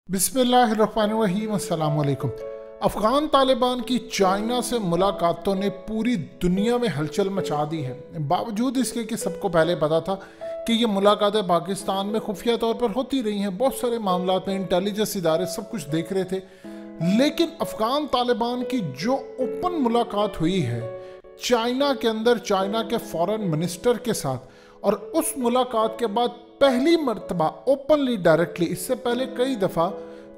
बिस्मिल्लाहिर्रहमानिर्रहीम अस्सलाम वालेकुम। अफ़गान तालिबान की चाइना से मुलाकातों ने पूरी दुनिया में हलचल मचा दी है। बावजूद इसके कि सबको पहले पता था कि ये मुलाकातें पाकिस्तान में खुफिया तौर पर होती रही हैं, बहुत सारे मामलों में इंटेलिजेंस इदारे सब कुछ देख रहे थे, लेकिन अफ़गान तालिबान की जो ओपन मुलाकात हुई है चाइना के अंदर, चाइना के फॉरेन मिनिस्टर के साथ, और उस मुलाकात के बाद पहली मर्तबा ओपनली डायरेक्टली, इससे पहले कई दफ़ा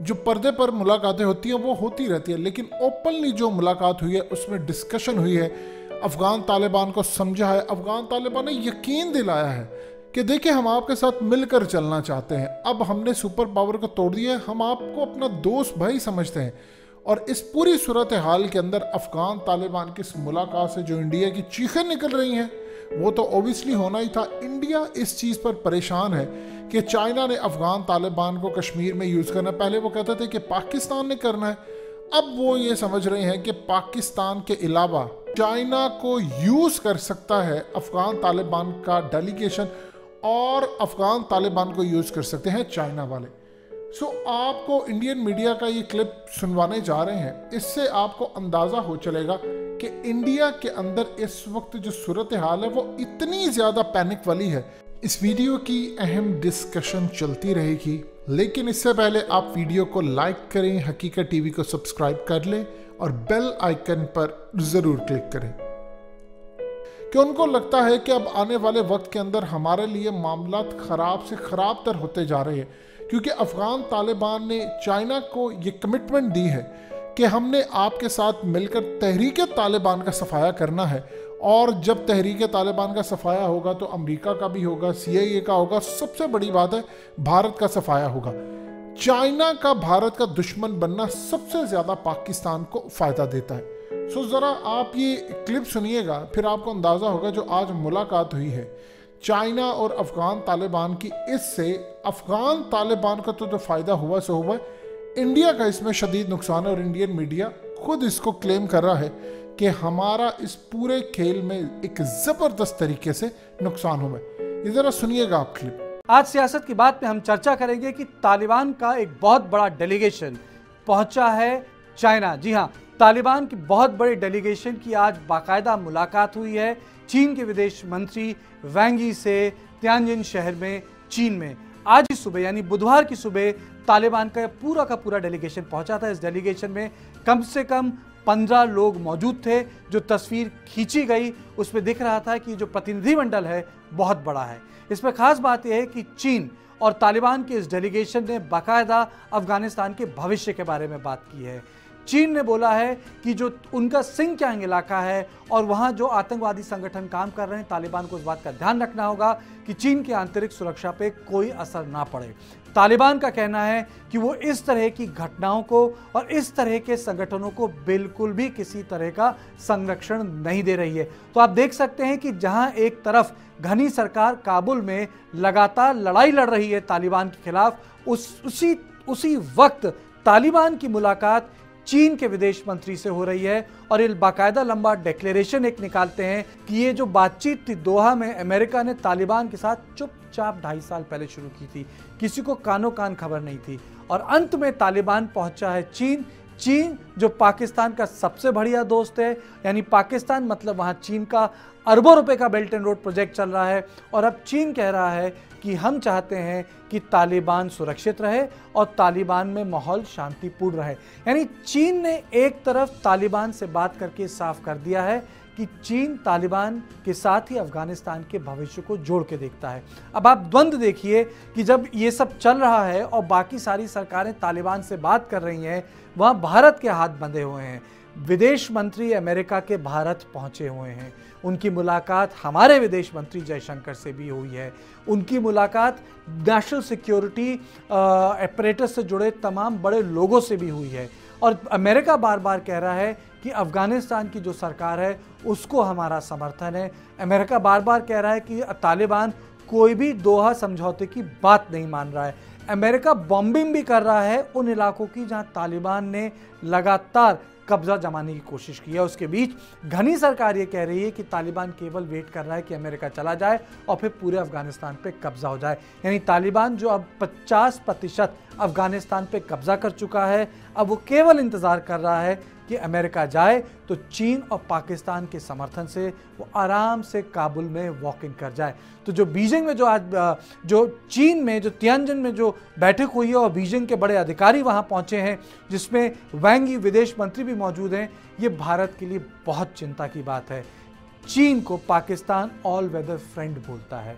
जो पर्दे पर मुलाकातें होती हैं वो होती रहती है, लेकिन ओपनली जो मुलाकात हुई है उसमें डिस्कशन हुई है, अफ़गान तालिबान को समझा है, अफ़गान तालिबान ने यकीन दिलाया है कि देखिए हम आपके साथ मिलकर चलना चाहते हैं, अब हमने सुपर पावर को तोड़ दिया है, हम आपको अपना दोस्त भाई समझते हैं। और इस पूरी सूरत हाल के अंदर अफ़गान तालिबान की इस मुलाकात से जो इंडिया की चीखें निकल रही हैं वो तो ओबियसली होना ही था। इंडिया इस चीज़ पर परेशान है कि चाइना ने अफ़गान तालिबान को कश्मीर में यूज़ करना, पहले वो कहते थे कि पाकिस्तान ने करना है, अब वो ये समझ रहे हैं कि पाकिस्तान के अलावा चाइना को यूज़ कर सकता है अफ़गान तालिबान का डेलीगेशन, और अफ़गान तालिबान को यूज़ कर सकते हैं चाइना वाले। आपको इंडियन मीडिया का ये क्लिप सुनवाने जा रहे हैं, इससे आपको अंदाज़ा हो चलेगा कि इंडिया के अंदर इस वक्त जो सूरत हाल है वो इतनी ज़्यादा पैनिक वाली है। इस वीडियो की अहम डिस्कशन चलती रहेगी, लेकिन इससे पहले आप वीडियो को लाइक करें, हकीकत टीवी को सब्सक्राइब कर लें और बेल आइकन पर ज़रूर क्लिक करें, कि उनको लगता है कि अब आने वाले वक्त के अंदर हमारे लिए मामला ख़राब से ख़राब तर होते जा रहे हैं, क्योंकि अफ़गान तालिबान ने चाइना को ये कमिटमेंट दी है कि हमने आपके साथ मिलकर तहरीक तालिबान का सफाया करना है, और जब तहरीक तालिबान का सफाया होगा तो अमेरिका का भी होगा, CIA का होगा, सबसे बड़ी बात है भारत का सफाया होगा। चाइना का भारत का दुश्मन बनना सबसे ज़्यादा पाकिस्तान को फ़ायदा देता है। ज़रा आप ये क्लिप सुनिएगा, फिर आपको अंदाज़ा होगा जो आज मुलाकात हुई है चाइना और अफ़गान तालिबान की, इससे अफ़गान तालिबान का तो फ़ायदा हुआ सो हुआ, इंडिया का इसमें शदीद नुकसान है, और इंडियन मीडिया खुद इसको क्लेम कर रहा है कि हमारा इस पूरे खेल में एक ज़बरदस्त तरीके से नुकसान हुआ है। ये ज़रा सुनिएगा आप क्लिप। आज सियासत की बात में हम चर्चा करेंगे कि तालिबान का एक बहुत बड़ा डेलीगेशन पहुंचा है चाइना। जी हां, तालिबान की बहुत बड़ी डेलीगेशन की आज बाकायदा मुलाकात हुई है चीन के विदेश मंत्री वांग यी से तियानजिन शहर में, चीन में। आज ही सुबह यानी बुधवार की सुबह तालिबान का पूरा डेलीगेशन पहुंचा था। इस डेलीगेशन में कम से कम 15 लोग मौजूद थे। जो तस्वीर खींची गई उसमें दिख रहा था कि जो प्रतिनिधिमंडल है बहुत बड़ा है। इसमें खास बात यह है कि चीन और तालिबान के इस डेलीगेशन ने बाकायदा अफगानिस्तान के भविष्य के बारे में बात की है। चीन ने बोला है कि जो उनका सिंकियांग इलाका है और वहां जो आतंकवादी संगठन काम कर रहे हैं, तालिबान को इस बात का ध्यान रखना होगा कि चीन की आंतरिक सुरक्षा पे कोई असर ना पड़े। तालिबान का कहना है कि वो इस तरह की घटनाओं को और इस तरह के संगठनों को बिल्कुल भी किसी तरह का संरक्षण नहीं दे रही है। तो आप देख सकते हैं कि जहां एक तरफ घनी सरकार काबुल में लगातार लड़ाई लड़ रही है तालिबान के खिलाफ, उसी वक्त तालिबान की मुलाकात चीन के विदेश मंत्री से हो रही है, और ये बाकायदा लंबा डिक्लेरेशन एक निकालते हैं कि ये जो बातचीत थी दोहा में, अमेरिका ने तालिबान के साथ चुपचाप 2.5 साल पहले शुरू की थी, किसी को कानो कान खबर नहीं थी, और अंत में तालिबान पहुंचा है चीन। चीन जो पाकिस्तान का सबसे बढ़िया दोस्त है, यानी पाकिस्तान मतलब वहां चीन का अरबों रुपए का बेल्ट एंड रोड प्रोजेक्ट चल रहा है, और अब चीन कह रहा है कि हम चाहते हैं कि तालिबान सुरक्षित रहे और तालिबान में माहौल शांतिपूर्ण रहे। यानी चीन ने एक तरफ तालिबान से बात करके साफ कर दिया है कि चीन तालिबान के साथ ही अफगानिस्तान के भविष्य को जोड़ के देखता है। अब आप द्वंद्व देखिए कि जब ये सब चल रहा है और बाकी सारी सरकारें तालिबान से बात कर रही हैं, वहाँ भारत के हाथ बंधे हुए हैं। विदेश मंत्री अमेरिका के भारत पहुंचे हुए हैं, उनकी मुलाकात हमारे विदेश मंत्री जयशंकर से भी हुई है, उनकी मुलाकात नेशनल सिक्योरिटी अपरेटस से जुड़े तमाम बड़े लोगों से भी हुई है, और अमेरिका बार बार कह रहा है कि अफगानिस्तान की जो सरकार है उसको हमारा समर्थन है। अमेरिका बार बार कह रहा है कि तालिबान कोई भी दोहा समझौते की बात नहीं मान रहा है। अमेरिका बॉम्बिंग भी कर रहा है उन इलाकों की जहां तालिबान ने लगातार कब्जा जमाने की कोशिश की है। उसके बीच घनी सरकार ये कह रही है कि तालिबान केवल वेट कर रहा है कि अमेरिका चला जाए और फिर पूरे अफगानिस्तान पे कब्जा हो जाए। यानी तालिबान जो अब 50% अफगानिस्तान पे कब्जा कर चुका है। अब वो केवल इंतज़ार कर रहा है कि अमेरिका जाए तो चीन और पाकिस्तान के समर्थन से वो आराम से काबुल में वॉक इन कर जाए। तो जो बीजिंग में जो चीन में जो तियानजिन में जो बैठक हुई है और बीजिंग के बड़े अधिकारी वहाँ पहुँचे हैं, जिसमें वांग यी विदेश मंत्री भी मौजूद हैं, ये भारत के लिए बहुत चिंता की बात है। चीन को पाकिस्तान ऑल वेदर फ्रेंड बोलता है।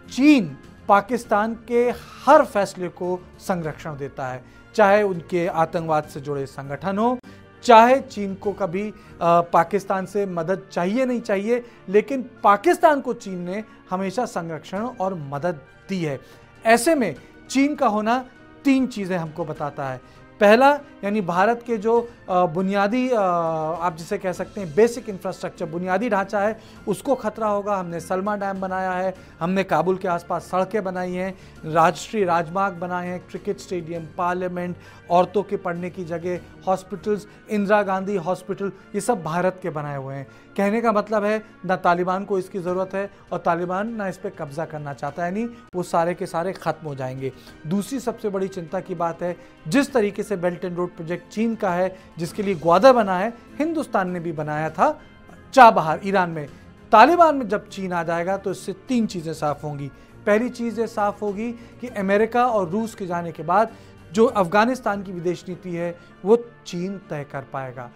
चीन पाकिस्तान के हर फैसले को संरक्षण देता है, चाहे उनके आतंकवाद से जुड़े संगठन हो, चाहे चीन को कभी पाकिस्तान से मदद चाहिए नहीं चाहिए, लेकिन पाकिस्तान को चीन ने हमेशा संरक्षण और मदद दी है। ऐसे में चीन का होना 3 चीज़ें हमको बताता है। पहला, यानी भारत के जो बुनियादी आप जिसे कह सकते हैं बेसिक इंफ्रास्ट्रक्चर, बुनियादी ढांचा है, उसको खतरा होगा। हमने सलमा डैम बनाया है, हमने काबुल के आसपास सड़कें बनाई हैं, राष्ट्रीय राजमार्ग बनाए हैं, क्रिकेट स्टेडियम, पार्लियामेंट, औरतों के पढ़ने की जगह, हॉस्पिटल्स, इंदिरा गांधी हॉस्पिटल, ये सब भारत के बनाए हुए हैं। कहने का मतलब है ना तालिबान को इसकी ज़रूरत है और तालिबान ना इस पर कब्जा करना चाहता है, यानी वो सारे के सारे ख़त्म हो जाएंगे। दूसरी सबसे बड़ी चिंता की बात है, जिस तरीके से बेल्ट एंड रोड प्रोजेक्ट चीन का है, जिसके लिए ग्वादर बना है, हिंदुस्तान ने भी बनाया था चाबहार ईरान में। तालिबान में जब चीन आ जाएगा तो इससे 3 चीज़ें साफ होंगी। पहली चीज़ ये साफ होगी कि अमेरिका और रूस के जाने के बाद जो अफगानिस्तान की विदेश नीति है वो चीन तय कर पाएगा।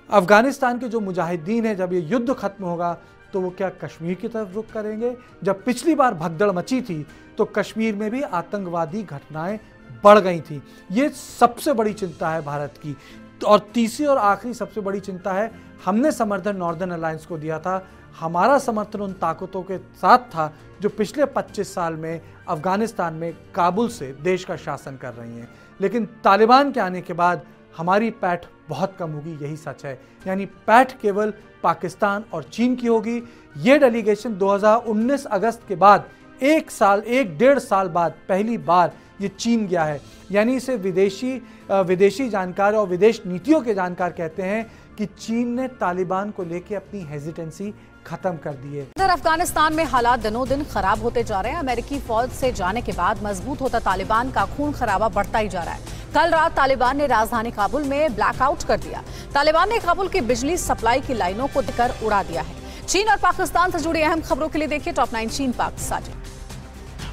अफगानिस्तान के जो मुजाहिदीन हैं, जब ये युद्ध खत्म होगा तो वो क्या कश्मीर की तरफ रुख करेंगे? जब पिछली बार भगदड़ मची थी तो कश्मीर में भी आतंकवादी घटनाएं बढ़ गई थी। ये सबसे बड़ी चिंता है भारत की। और तीसरी और आखिरी सबसे बड़ी चिंता है, हमने समर्थन नॉर्दर्न अलायंस को दिया था, हमारा समर्थन उन ताकतों के साथ था जो पिछले 25 साल में अफगानिस्तान में काबुल से देश का शासन कर रही हैं। लेकिन तालिबान के आने के बाद हमारी पैठ बहुत कम होगी, यही सच है। यानी पैठ केवल पाकिस्तान और चीन की होगी। ये डेलीगेशन 2019 अगस्त के बाद 1.5 साल बाद पहली बार ये चीन गया है। यानी इसे विदेशी जानकार और विदेश नीतियों के जानकार कहते हैं कि चीन ने तालिबान को लेकर अपनी हेजिटेंसी खत्म कर दी है। इधर अफगानिस्तान में हालात दिनों दिन खराब होते जा रहे हैं। अमेरिकी फौज से जाने के बाद मजबूत होता तालिबान का खून खराबा बढ़ता ही जा रहा है। कल रात तालिबान ने राजधानी काबुल में ब्लैकआउट कर दिया। तालिबान ने काबुल की बिजली सप्लाई की लाइनों को देकर उड़ा दिया है। चीन और पाकिस्तान से जुड़ी अहम खबरों के लिए देखिए टॉप 9 चीन पाक साझा।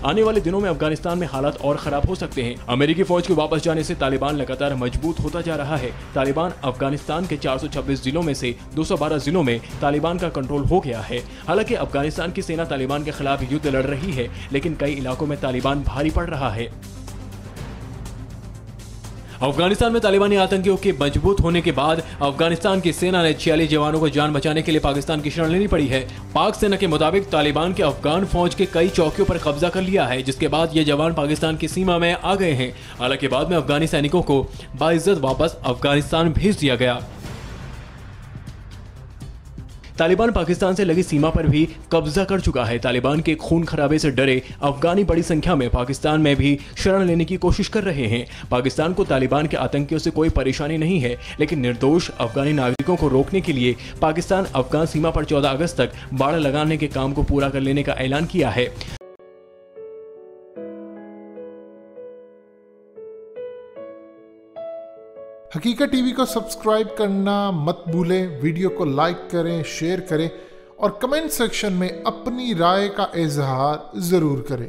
आने वाले दिनों में अफगानिस्तान में हालात और खराब हो सकते हैं। अमेरिकी फौज के वापस जाने से तालिबान लगातार मजबूत होता जा रहा है। तालिबान अफगानिस्तान के 426 जिलों में से 212 जिलों में तालिबान का कंट्रोल हो गया है। हालांकि अफगानिस्तान की सेना तालिबान के खिलाफ युद्ध लड़ रही है, लेकिन कई इलाकों में तालिबान भारी पड़ रहा है। अफगानिस्तान में तालिबानी आतंकियों के मजबूत होने के बाद अफगानिस्तान की सेना ने 46 जवानों को जान बचाने के लिए पाकिस्तान की शरण लेनी पड़ी है। पाक सेना के मुताबिक तालिबान के अफगान फौज के कई चौकियों पर कब्जा कर लिया है, जिसके बाद ये जवान पाकिस्तान की सीमा में आ गए हैं। हालांकि बाद में अफगानी सैनिकों को बाइज्जत वापस अफगानिस्तान भेज दिया गया। तालिबान पाकिस्तान से लगी सीमा पर भी कब्जा कर चुका है। तालिबान के खून खराबे से डरे अफगानी बड़ी संख्या में पाकिस्तान में भी शरण लेने की कोशिश कर रहे हैं। पाकिस्तान को तालिबान के आतंकियों से कोई परेशानी नहीं है, लेकिन निर्दोष अफगानी नागरिकों को रोकने के लिए पाकिस्तान अफगान सीमा पर 14 अगस्त तक बाड़ लगाने के काम को पूरा कर लेने का ऐलान किया है। हकीकत टीवी को सब्सक्राइब करना मत भूलें, वीडियो को लाइक करें, शेयर करें और कमेंट सेक्शन में अपनी राय का इजहार ज़रूर करें।